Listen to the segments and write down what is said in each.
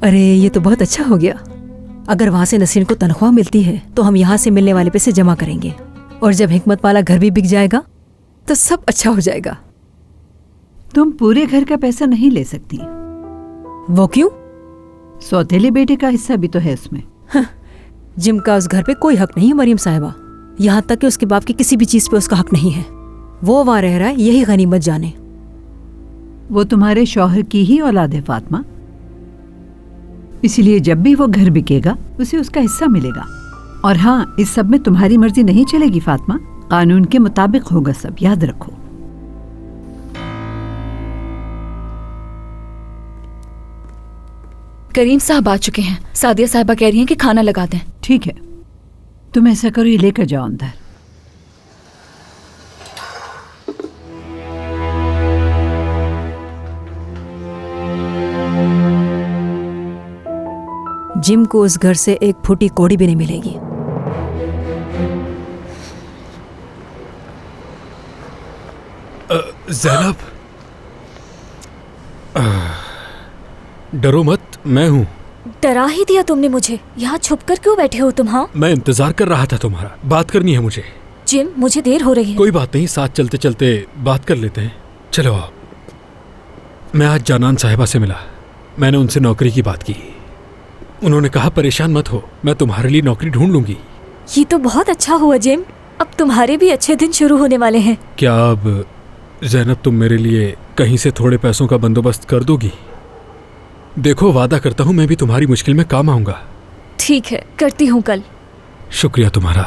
अरे ये तो बहुत अच्छा हो गया। अगर वहाँ से नसरीन को तनख्वाह मिलती है तो हम यहाँ से मिलने वाले पैसे जमा करेंगे, और जब हिकमत वाला घर भी बिक जाएगा तो सब अच्छा हो जाएगा। तुम पूरे घर का पैसा नहीं ले सकती। वो क्यों? सौतेले बेटे का हिस्सा भी तो है उसमें। जिम का उस घर पे कोई हक नहीं है मरियम साहिबा, यहाँ तक कि उसके बाप की किसी भी चीज पे उसका हक नहीं है। वो वहाँ रह रहा है, यही गनीमत जाने। वो तुम्हारे शौहर की ही औलाद है फातिमा, इसलिए जब भी वो घर बिकेगा उसे उसका हिस्सा मिलेगा। और हाँ, इस सब में तुम्हारी मर्जी नहीं चलेगी फातिमा, कानून के मुताबिक होगा सब, याद रखो। करीम साहब आ चुके हैं। सादिया साहिबा कह रही हैं कि खाना लगा दें। ठीक है, तुम ऐसा करो, ये लेकर जाओ अंदर। जिम को उस घर से एक फूटी कौड़ी भी नहीं मिलेगी। ज़ैनब, डरो मत, मैं हूँ। डरा ही दिया तुमने मुझे। यहाँ छुप कर क्यों बैठे हो तुम? हाँ, मैं इंतजार कर रहा था तुम्हारा, बात करनी है मुझे। जिम, मुझे देर हो रही है। कोई बात नहीं, साथ चलते चलते बात कर लेते हैं। चलो आओ। मैं आज जानान साहिबा से मिला, मैंने उनसे नौकरी की बात की। उन्होंने कहा परेशान मत हो, मैं तुम्हारे लिए नौकरी ढूंढ लूंगी। ये तो बहुत अच्छा हुआ जिम, अब तुम्हारे भी अच्छे दिन शुरू होने वाले हैं। क्या अब ज़ैनब तुम मेरे लिए कहीं से थोड़े पैसों का बंदोबस्त कर दोगी? देखो, वादा करता हूँ मैं भी तुम्हारी मुश्किल में काम आऊंगा। ठीक है, करती हूँ कल। शुक्रिया तुम्हारा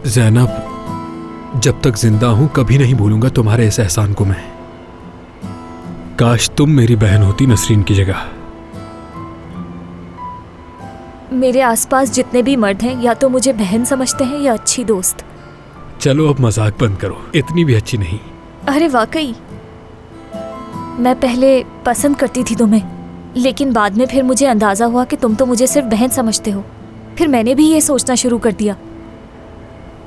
ज़ैनब, जब तक जिंदा हूं कभी नहीं भूलूंगा तुम्हारे इस एहसान को मैं। काश तुम मेरी बहन होती नसरीन की जगह। मेरे आसपास जितने भी मर्द हैं या तो मुझे बहन समझते हैं या अच्छी दोस्त। चलो अब मजाक बंद करो, इतनी भी अच्छी नहीं। अरे वाकई, मैं पहले पसंद करती थी तुम्हें, लेकिन बाद में फिर मुझे अंदाजा हुआ कि तुम तो मुझे सिर्फ बहन समझते हो। फिर मैंने भी ये सोचना शुरू कर दिया